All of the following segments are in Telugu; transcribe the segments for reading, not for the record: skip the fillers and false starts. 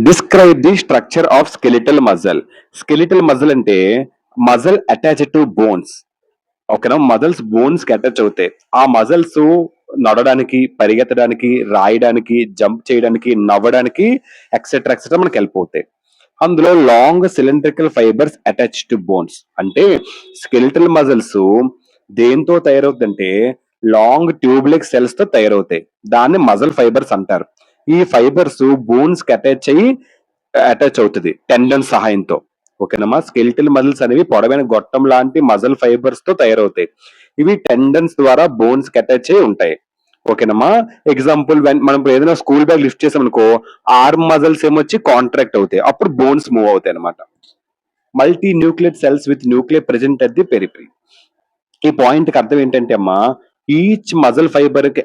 Describe the structure of skeletal muscle. Skeletal muscle అంటే మజిల్ అటాచ్డ్ టు బోన్స్. ఓకేనా, మజిల్స్ బోన్స్ కి అటాచ్ అవుతాయి. ఆ మజిల్స్ నడవడానికి, పరిగెత్తడానికి, రాయడానికి, జంప్ చేయడానికి, నవ్వడానికి ఎక్సెట్రా ఎక్సెట్రా మనకి హెల్ప్ అవుతాయి. అందులో long cylindrical fibres attach to bones. అంటే స్కెలిటల్ మజిల్స్ దేంతో తయారవుతుందంటే లాంగ్ ట్యూబ్లెక్ సెల్స్ తో తయారవుతాయి. దాన్ని మజిల్ ఫైబర్స్ అంటారు. ఈ ఫైబర్స్ బోన్స్ కి అటాచ్ అవుతుంది టెండన్ సహాయంతో. ఓకేనమ్మా, స్కెలిటల్ మజిల్స్ అనేవి పొడవైన గొట్టం లాంటి మజిల్ ఫైబర్స్ తో తయారవుతాయి. ఇవి టెండన్స్ ద్వారా బోన్స్ కి అటాచ్ అయి ఉంటాయి. ఓకేనమ్మా, ఎగ్జాంపుల్ మనం ఇప్పుడు ఏదైనా స్కూల్ బ్యాగ్ లిఫ్ట్ చేసాం అనుకో, ఆర్మ్ మజిల్స్ ఏమొచ్చి కాంట్రాక్ట్ అవుతాయి, అప్పుడు బోన్స్ మూవ్ అవుతాయి అనమాట. Multi nuclear cells with nuclear present at the periphery. ఈ పాయింట్ కి అర్థం ఏంటంటే అమ్మా, ఈచ్ మజిల్ ఫైబర్ కి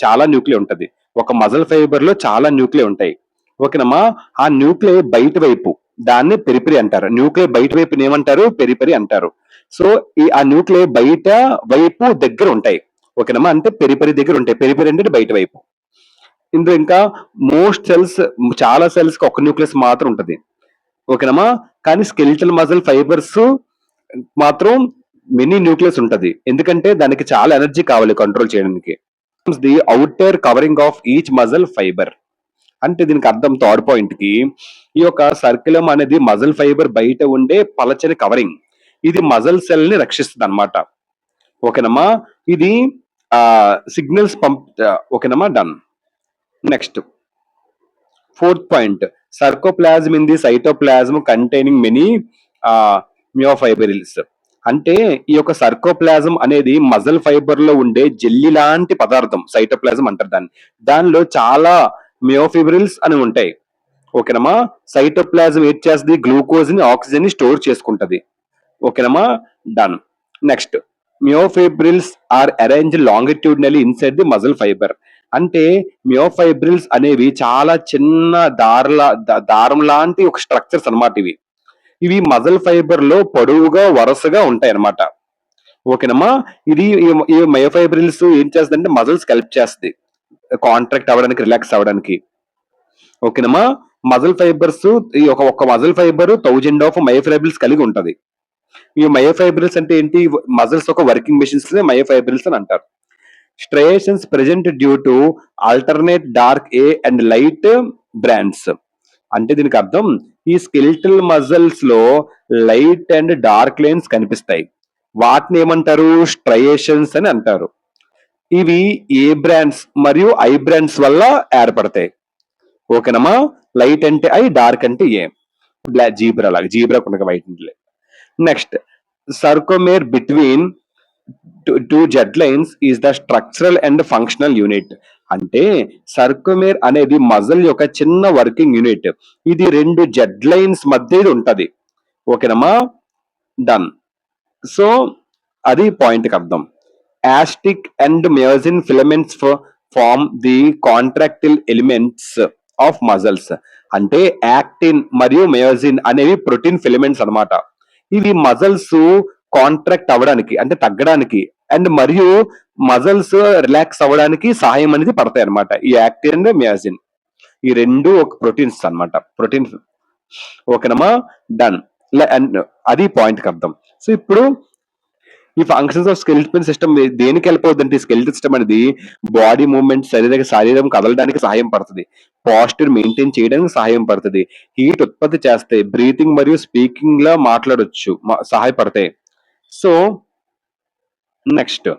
చాలా న్యూక్లియర్ ఉంటది. ఒక మజిల్ ఫైబర్ లో చాలా న్యూక్లియర్ ఉంటాయి. ఓకేనమ్మా, ఆ న్యూక్లియర్ బయట వైపు దాన్ని పెరిపరి అంటారు. న్యూక్లియర్ బయట వైపు ఏమంటారు? పెరిపరి అంటారు. సో ఆ న్యూక్లియర్ బయట వైపు దగ్గర ఉంటాయి. ఓకేనమ్మా, అంటే పెరిపరి దగ్గర ఉంటాయి. పెరిపరి అంటే బయట వైపు. ఇందులో ఇంకా మోస్ట్ సెల్స్, చాలా సెల్స్ కి ఒక న్యూక్లియస్ మాత్రం ఉంటది. ఓకేనమ్మా, కానీ స్కెలిటల్ మజిల్ ఫైబర్స్ మాత్రం మెనీ న్యూక్లియస్ ఉంటది. ఎందుకంటే దానికి చాలా ఎనర్జీ కావాలి కంట్రోల్ చేయడానికి. The outer covering of each muscle fibre. అంటే దీనికి అర్థం థర్డ్ పాయింట్ కి, ఈ యొక్క సర్కిలం అనేది మజిల్ ఫైబర్ బయట ఉండే పలచని కవరింగ్. ఇది మజిల్ సెల్ ని రక్షిస్తుంది అనమాట. ఓకేనమ్మా, ఇది సిగ్నల్స్ ఓకేనమ్మా, done. Next fourth point, sarcoplasm in the cytoplasm containing many myofibrils. అంటే ఈ యొక్క సర్కోప్లాజం అనేది మజిల్ ఫైబర్ లో ఉండే జెల్లీ లాంటి పదార్థం, సైటోప్లాజం అంటారు దాన్ని. దానిలో చాలా మియోఫిబ్రిల్స్ అని ఉంటాయి. ఓకేనమ్మా, సైటోప్లాజం ఏం చేస్తుంది? గ్లూకోజ్ ని, ఆక్సిజన్ ని స్టోర్ చేసుకుంటది. ఓకేనమ్మా, done. Next, myofibrils are arrange longitudinally inside the muscle fibre. అంటే మియోఫైబ్రిల్స్ అనేవి చాలా చిన్న దారం లాంటి ఒక స్ట్రక్చర్స్ అన్నమాట ఇవి. ఇవి మజిల్ ఫైబర్ లో పొడవుగా వరుసగా ఉంటాయి అన్నమాట. ఓకేనమ్మా, ఇది ఈ మయోఫైబ్రిల్స్ ఏం చేస్తుందంటే మజిల్స్ హెల్ప్ చేస్తుంది కాంట్రాక్ట్ అవ్వడానికి, రిలాక్స్ అవ్వడానికి. ఓకేనమ్మా, మజిల్ ఫైబర్స్, ఈ ఒక మజిల్ ఫైబర్ 1000 ఆఫ్ మయోఫైబ్రిల్స్ కలిగి ఉంటది. ఈ మయోఫైబ్రిల్స్ అంటే ఏంటి? మజిల్స్ ఒక వర్కింగ్ మెషిన్స్ మయోఫైబ్రిల్స్ అని అంటారు. Striations present due to alternate dark A and light bands. అంటే దీనికి అర్థం, ఈ స్కెలిటల్ మజిల్స్ లో లైట్ అండ్ డార్క్ లైన్స్ కనిపిస్తాయి. వాటిని ఏమంటారు? స్ట్రయేషన్స్ అని అంటారు. ఇవి ఏ బ్రాండ్స్ మరియు ఐ బ్రాండ్స్ వల్ల ఏర్పడతాయి. ఓకేనమ్మా, లైట్ అంటే ఐ, డార్క్ అంటే ఏ. బ్లాక్ జీబ్రా లాగా, జీబ్రా కొనక white. Next, sarcomere between two Z lines is the structural and functional unit. అంటే సర్కోమేర్ అనేది మజిల్ యొక్క చిన్న వర్కింగ్ యూనిట్. ఇది 2 జెడ్ లైన్స్ మధ్య ఇది ఉంటది. ఓకేనమ్మా, డన్. సో అది పాయింట్ కి అర్థం. యాస్టిక్ and myosin filaments form the contractile elements of muscles. అంటే యాక్టిన్ మరియు మయోసిన్ అనేవి ప్రోటీన్ ఫిలమెంట్స్ అన్నమాట. ఇవి మజిల్స్ కాంట్రాక్ట్ అవ్వడానికి, అంటే తగ్గడానికి, అండ్ మరియు మజిల్స్ రిలాక్స్ అవ్వడానికి సహాయం అనేది పడతాయి అనమాట. ఈ యాక్టిన్ అండ్ మయోసిన్, ఈ రెండు ఒక ప్రోటీన్స్ అన్నమాట, ప్రోటీన్. ఓకేనమ్మా, డన్. అండ్ అది పాయింట్ కి అర్థం. సో ఇప్పుడు ఈ ఫంక్షన్స్ ఆఫ్ స్కెలిటల్ సిస్టమ్ దేనికి హెల్ప్ అవుతుందంటే, స్కెలిటల్ సిస్టమ్ అనేది బాడీ మూవ్మెంట్, శరీరం కదలడానికి సహాయం పడుతుంది, పాస్చర్ మెయింటైన్ చేయడానికి సహాయం పడుతుంది, హీట్ ఉత్పత్తి చేస్తాయి, బ్రీతింగ్ మరియు స్పీకింగ్ లా మాట్లాడొచ్చు, సహాయపడతాయి. So next,